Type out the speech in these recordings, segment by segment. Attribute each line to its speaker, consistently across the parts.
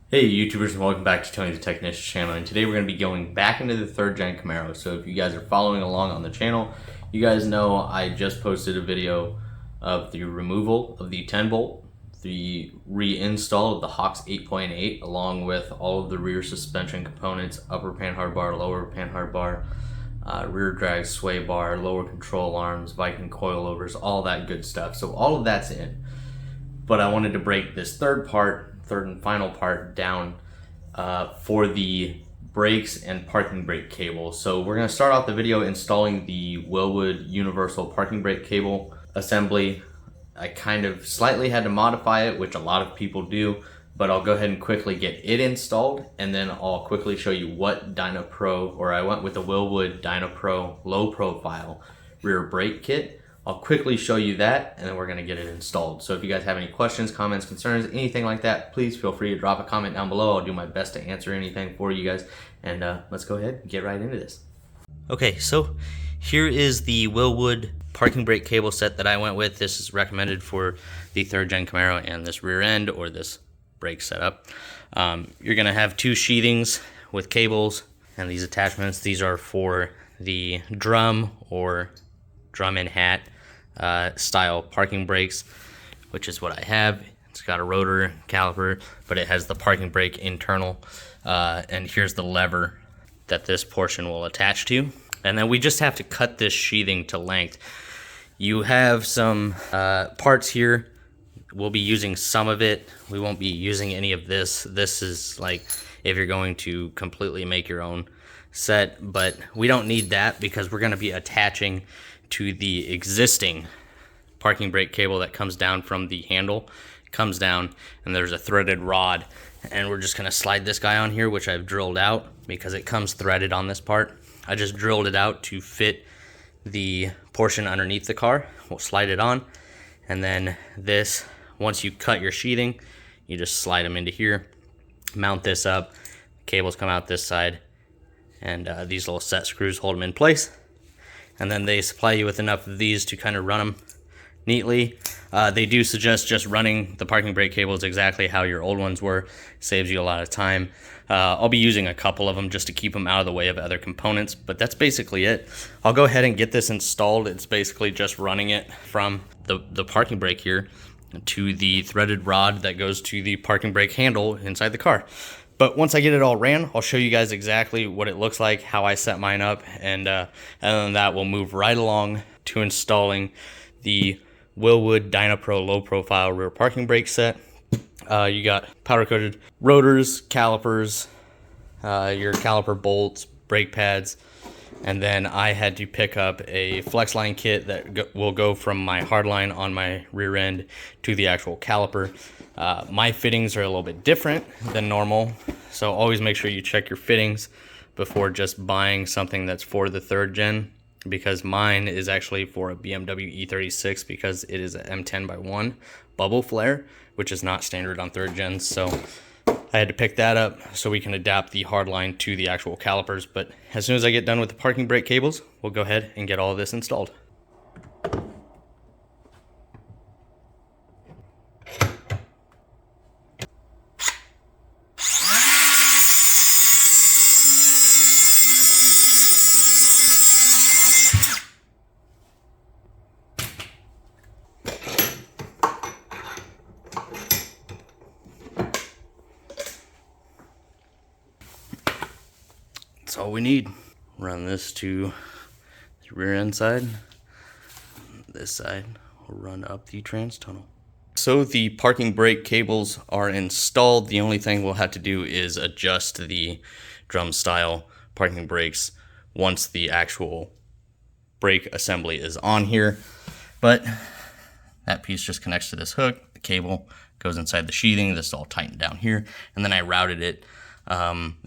Speaker 1: Hey YouTubers, and welcome back to Tony the Technician channel, and today we're going to be going back into the 3rd gen Camaro. So if you guys are following along on the channel, you guys know I just posted a video of the removal of the 10 bolt, the reinstall of the Hawks 8.8 along with all of the rear suspension components, upper panhard bar, lower panhard bar, rear drag sway bar, lower control arms, Viking coilovers, all that good stuff. So all of that's in, but I wanted to break this third and final part down for the brakes and parking brake cable. So we're going to start off the video installing the Wilwood universal parking brake cable assembly. I kind of slightly had to modify it, which a lot of people do, but I'll go ahead and quickly get it installed, and then I'll quickly show you what DynaPro, or I went with the Wilwood DynaPro low profile rear brake kit. I'll quickly show you that, and then we're going to get it installed. So if you guys have any questions, comments, concerns, anything like that, please feel free to drop a comment down below. I'll do my best to answer anything for you guys. And let's go ahead and get right into this. Okay, so here is the Wilwood parking brake cable set that I went with. This is recommended for the 3rd gen Camaro and this rear end or this brake setup. You're going to have 2 sheathings with cables and these attachments. These are for the drum or drum and hat style parking brakes, which is what I have. It's got a rotor caliper, but it has the parking brake internal, and here's the lever that this portion will attach to. And then we just have to cut this sheathing to length. You have some parts here. We'll be using some of it. We won't be using any of this. This is like if you're going to completely make your own set, but we don't need that because we're going to be attaching to the existing parking brake cable that comes down from the handle. It comes down and there's a threaded rod, and we're just going to slide this guy on here, which I've drilled out because it comes threaded on this part. I just drilled it out to fit the portion underneath the car. We'll slide it on, and then this, once you cut your sheathing, you just slide them into here, mount this up, cables come out this side, and these little set screws hold them in place. And then they supply you with enough of these to kind of run them neatly. They do suggest just running the parking brake cables exactly how your old ones were. Saves you a lot of time. I'll be using a couple of them just to keep them out of the way of other components, but that's basically it. I'll go ahead and get this installed. It's basically just running it from the parking brake here to the threaded rod that goes to the parking brake handle inside the car. But once I get it all ran, I'll show you guys exactly what it looks like, how I set mine up, and then that we'll move right along to installing the Wilwood DynaPro low profile rear parking brake set. You got powder coated rotors, calipers, your caliper bolts, brake pads, and then I had to pick up a flex line kit that will go from my hardline on my rear end to the actual caliper. My fittings are a little bit different than normal, so always make sure you check your fittings before just buying something that's for the 3rd gen, because mine is actually for a BMW E36 because it is an M10x1 bubble flare, which is not standard on 3rd gen. So I had to pick that up so we can adapt the hardline to the actual calipers. But as soon as I get done with the parking brake cables, we'll go ahead and get all of this installed. That's all we need. Run this to the rear end side. This side will run up the trans tunnel. So the parking brake cables are installed. The only thing we'll have to do is adjust the drum style parking brakes once the actual brake assembly is on here. But that piece just connects to this hook. The cable goes inside the sheathing. This is all tightened down here. And then I routed it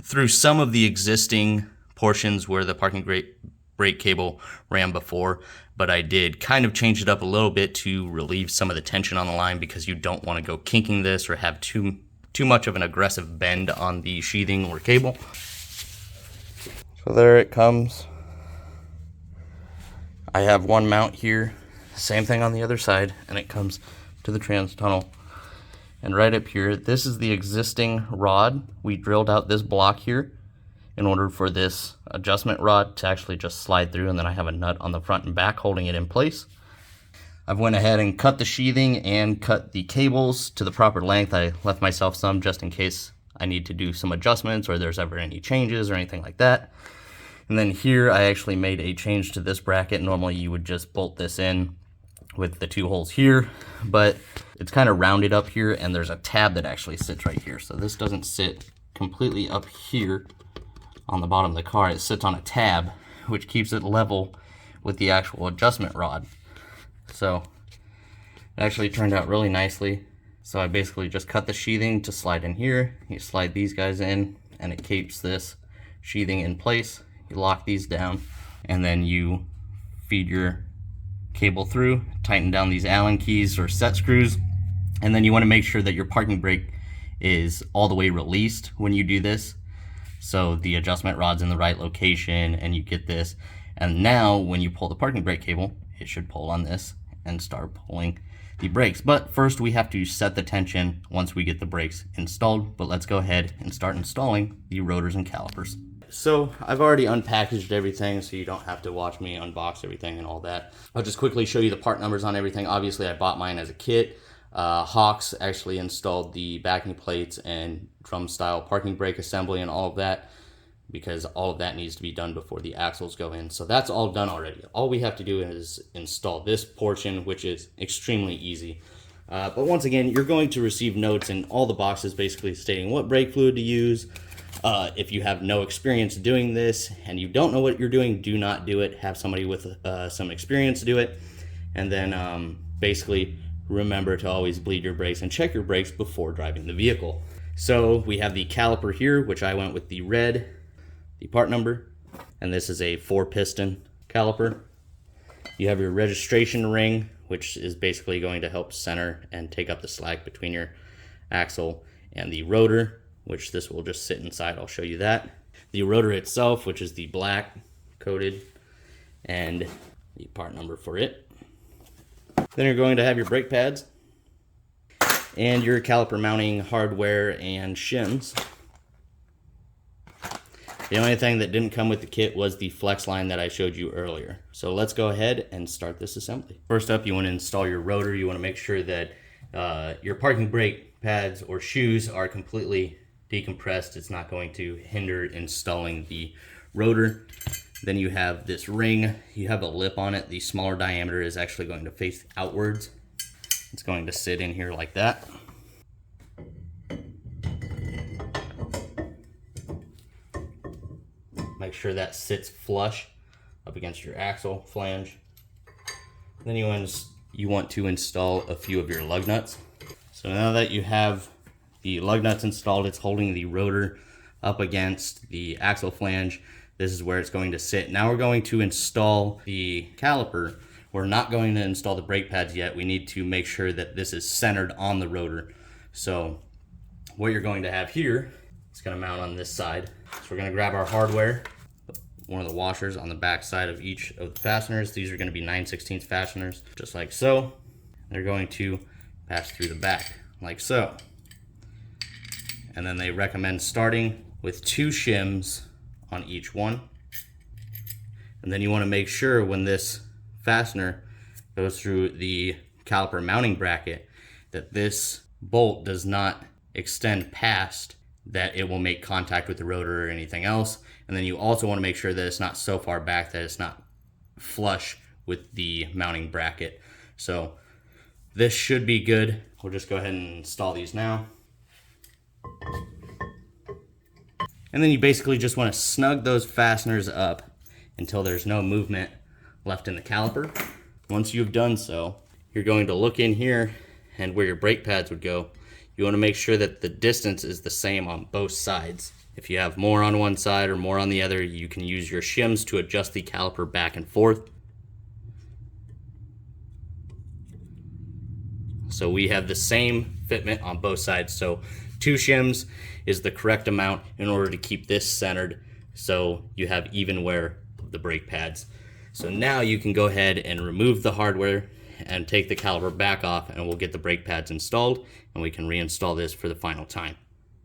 Speaker 1: through some of the existing portions where the parking brake cable ran before, but I did kind of change it up a little bit to relieve some of the tension on the line, because you don't want to go kinking this or have too much of an aggressive bend on the sheathing or cable. So there it comes. I have one mount here, same thing on the other side, and it comes to the trans tunnel. And right up here, this is the existing rod. We drilled out this block here in order for this adjustment rod to actually just slide through, and then I have a nut on the front and back holding it in place. I've went ahead and cut the sheathing and cut the cables to the proper length. I left myself some just in case I need to do some adjustments or there's ever any changes or anything like that. And then here I actually made a change to this bracket. Normally you would just bolt this in with the 2 holes here, but it's kind of rounded up here and there's a tab that actually sits right here. So this doesn't sit completely up here on the bottom of the car. It sits on a tab, which keeps it level with the actual adjustment rod. So it actually turned out really nicely. So I basically just cut the sheathing to slide in here. You slide these guys in and it keeps this sheathing in place. You lock these down and then you feed your cable through, tighten down these Allen keys or set screws, and then you want to make sure that your parking brake is all the way released when you do this. So the adjustment rod's in the right location and you get this. And now when you pull the parking brake cable, it should pull on this and start pulling the brakes. But first we have to set the tension once we get the brakes installed. But let's go ahead and start installing the rotors and calipers. So I've already unpackaged everything, so you don't have to watch me unbox everything and all that. I'll just quickly show you the part numbers on everything. Obviously I bought mine as a kit. Hawks actually installed the backing plates and drum style parking brake assembly and all of that, because all of that needs to be done before the axles go in. So that's all done already. All we have to do is install this portion, which is extremely easy. But once again, you're going to receive notes in all the boxes basically stating what brake fluid to use. If you have no experience doing this and you don't know what you're doing, do not do it. Have somebody with some experience do it. And then basically remember to always bleed your brakes and check your brakes before driving the vehicle. So we have the caliper here, which I went with the red, the part number, and this is a 4-piston caliper. You have your registration ring, which is basically going to help center and take up the slack between your axle and the rotor, which this will just sit inside. I'll show you that. The rotor itself, which is the black coated, and the part number for it. Then you're going to have your brake pads and your caliper mounting hardware and shims. The only thing that didn't come with the kit was the flex line that I showed you earlier. So let's go ahead and start this assembly. First up, you want to install your rotor. You want to make sure that your parking brake pads or shoes are completely decompressed. It's not going to hinder installing the rotor. Then you have this ring. You have a lip on it. The smaller diameter is actually going to face outwards. It's going to sit in here like that. Make sure that sits flush up against your axle flange. Then you want to install a few of your lug nuts. So now that you have the lug nuts installed, it's holding the rotor up against the axle flange. This is where it's going to sit. Now we're going to install the caliper. We're not going to install the brake pads yet. We need to make sure that this is centered on the rotor. So what you're going to have here, it's going to mount on this side. So we're going to grab our hardware, one of the washers on the back side of each of the fasteners. These are going to be 9/16 fasteners, just like so. They're going to pass through the back, like so. And then they recommend starting with 2 shims on each one. And then you want to make sure when this fastener goes through the caliper mounting bracket that this bolt does not extend past that it will make contact with the rotor or anything else. And then you also want to make sure that it's not so far back that it's not flush with the mounting bracket. So this should be good. We'll just go ahead and install these now. And then you basically just want to snug those fasteners up until there's no movement left in the caliper. Once you've done so, you're going to look in here and where your brake pads would go. You want to make sure that the distance is the same on both sides. If you have more on one side or more on the other, you can use your shims to adjust the caliper back and forth. So we have the same fitment on both sides. So 2 shims is the correct amount in order to keep this centered so you have even wear of the brake pads. So now you can go ahead and remove the hardware and take the caliper back off, and we'll get the brake pads installed, and we can reinstall this for the final time.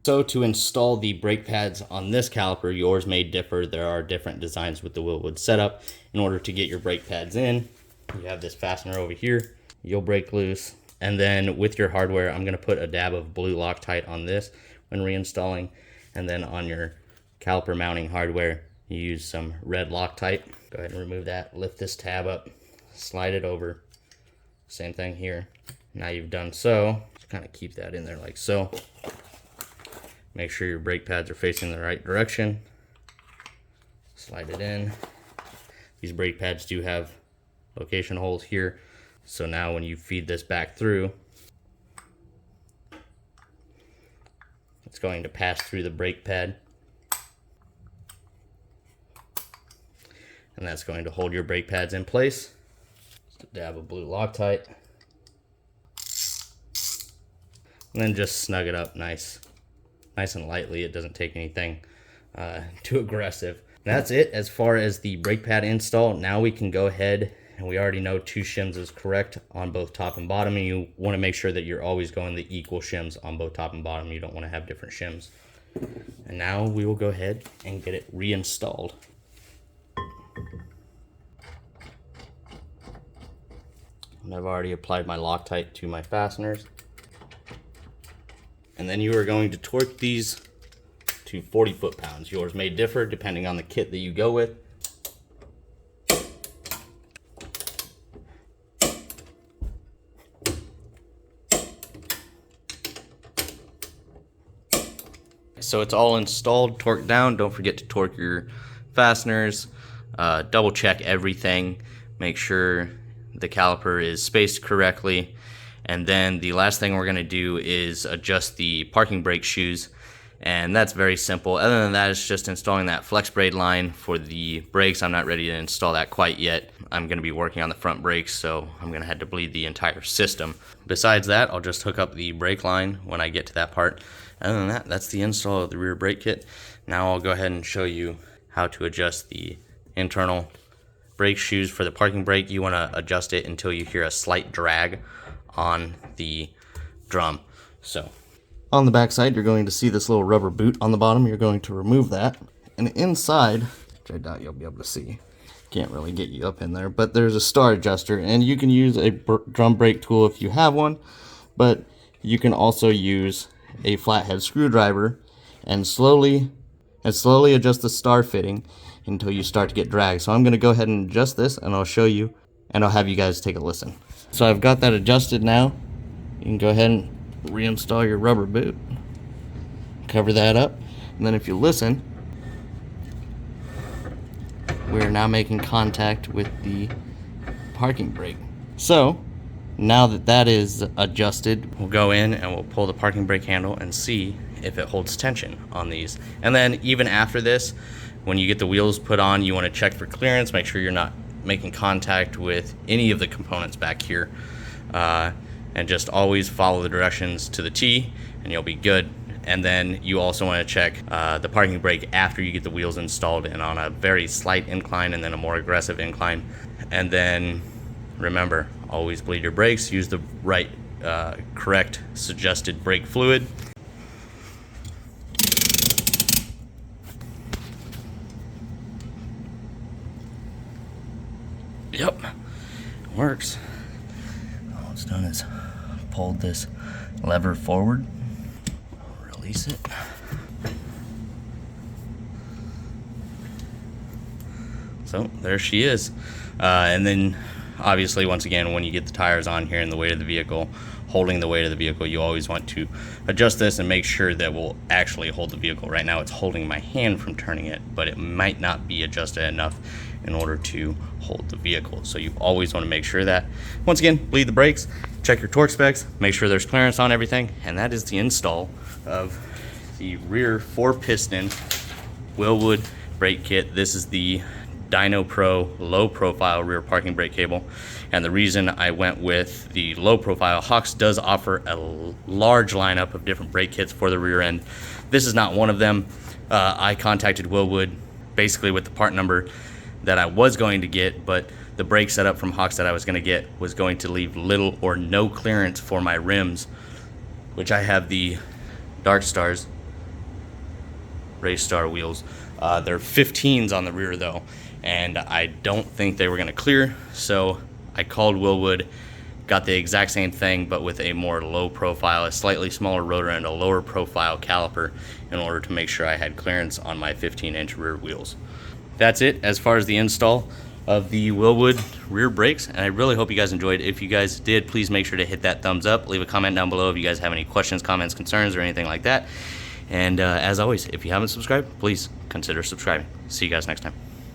Speaker 1: So to install the brake pads on this caliper, yours may differ. There are different designs with the Wilwood setup. In order to get your brake pads in, you have this fastener over here. You'll break loose. And then with your hardware, I'm gonna put a dab of blue Loctite on this when reinstalling. And then on your caliper mounting hardware, you use some red Loctite. Go ahead and remove that. Lift this tab up, slide it over. Same thing here. Now you've done so, just kind of keep that in there like so. Make sure your brake pads are facing the right direction. Slide it in. These brake pads do have location holes here. So now when you feed this back through, it's going to pass through the brake pad. And that's going to hold your brake pads in place. Just a dab of blue Loctite. And then just snug it up nice and lightly. It doesn't take anything too aggressive. That's it as far as the brake pad install. Now we can go ahead, and we already know 2 shims is correct on both top and bottom, and you want to make sure that you're always going the equal shims on both top and bottom. You don't want to have different shims. And now we will go ahead and get it reinstalled. And I've already applied my Loctite to my fasteners. And then you are going to torque these to 40 foot-pounds. Yours may differ depending on the kit that you go with. So it's all installed, torqued down. Don't forget to torque your fasteners. Double check everything. Make sure the caliper is spaced correctly. And then the last thing we're going to do is adjust the parking brake shoes, and that's very simple. Other than that, it's just installing that flex braid line for the brakes. I'm not ready to install that quite yet. I'm going to be working on the front brakes, so I'm going to have to bleed the entire system. Besides that, I'll just hook up the brake line when I get to that part. Other than that, that's the install of the rear brake kit. Now I'll go ahead and show you how to adjust the internal brake shoes for the parking brake. You want to adjust it until you hear a slight drag on the drum. So on the back side, you're going to see this little rubber boot on the bottom. You're going to remove that, and inside, which I doubt you'll be able to see, can't really get you up in there, but there's a star adjuster, and you can use a drum brake tool if you have one, but you can also use a flathead screwdriver and slowly adjust the star fitting until you start to get drag. So I'm going to go ahead and adjust this, and I'll show you, and I'll have you guys take a listen. So I've got that adjusted now. You can go ahead and reinstall your rubber boot. Cover that up. And then if you listen, we're now making contact with the parking brake. So now that that is adjusted, we'll go in and we'll pull the parking brake handle and see if it holds tension on these. And then even after this, when you get the wheels put on, you want to check for clearance, make sure you're not making contact with any of the components back here, and just always follow the directions to the T and you'll be good. And then you also want to check the parking brake after you get the wheels installed, and on a very slight incline and then a more aggressive incline. And then remember, always bleed your brakes, use the right correct suggested brake fluid. Yep, works. All it's done is pulled this lever forward, release it. So there she is. And then obviously, once again, when you get the tires on here and the weight of the vehicle, holding the weight of the vehicle, you always want to adjust this and make sure that will actually hold the vehicle. Right now it's holding my hand from turning it, but it might not be adjusted enough in order to hold the vehicle. So you always want to make sure that. Once again, bleed the brakes, check your torque specs, make sure there's clearance on everything, and that is the install of the rear 4-piston Wilwood brake kit. This is the DynaPro low profile rear parking brake cable, and the reason I went with the low profile, Hawks does offer a large lineup of different brake kits for the rear end. This is not one of them. I contacted Wilwood basically with the part number that I was going to get, but the brake setup from Hawks that I was going to get was going to leave little or no clearance for my rims, which I have the Dark Stars Race Star wheels. They're 15s on the rear though, and I don't think they were going to clear, so I called Wilwood, got the exact same thing but with a more low profile, a slightly smaller rotor and a lower profile caliper in order to make sure I had clearance on my 15-inch rear wheels. That's it as far as the install of the Wilwood rear brakes, and I really hope you guys enjoyed. If you guys did, please make sure to hit that thumbs up, leave a comment down below if you guys have any questions, comments, concerns, or anything like that. And as always, if you haven't subscribed, please consider subscribing. See you guys next time.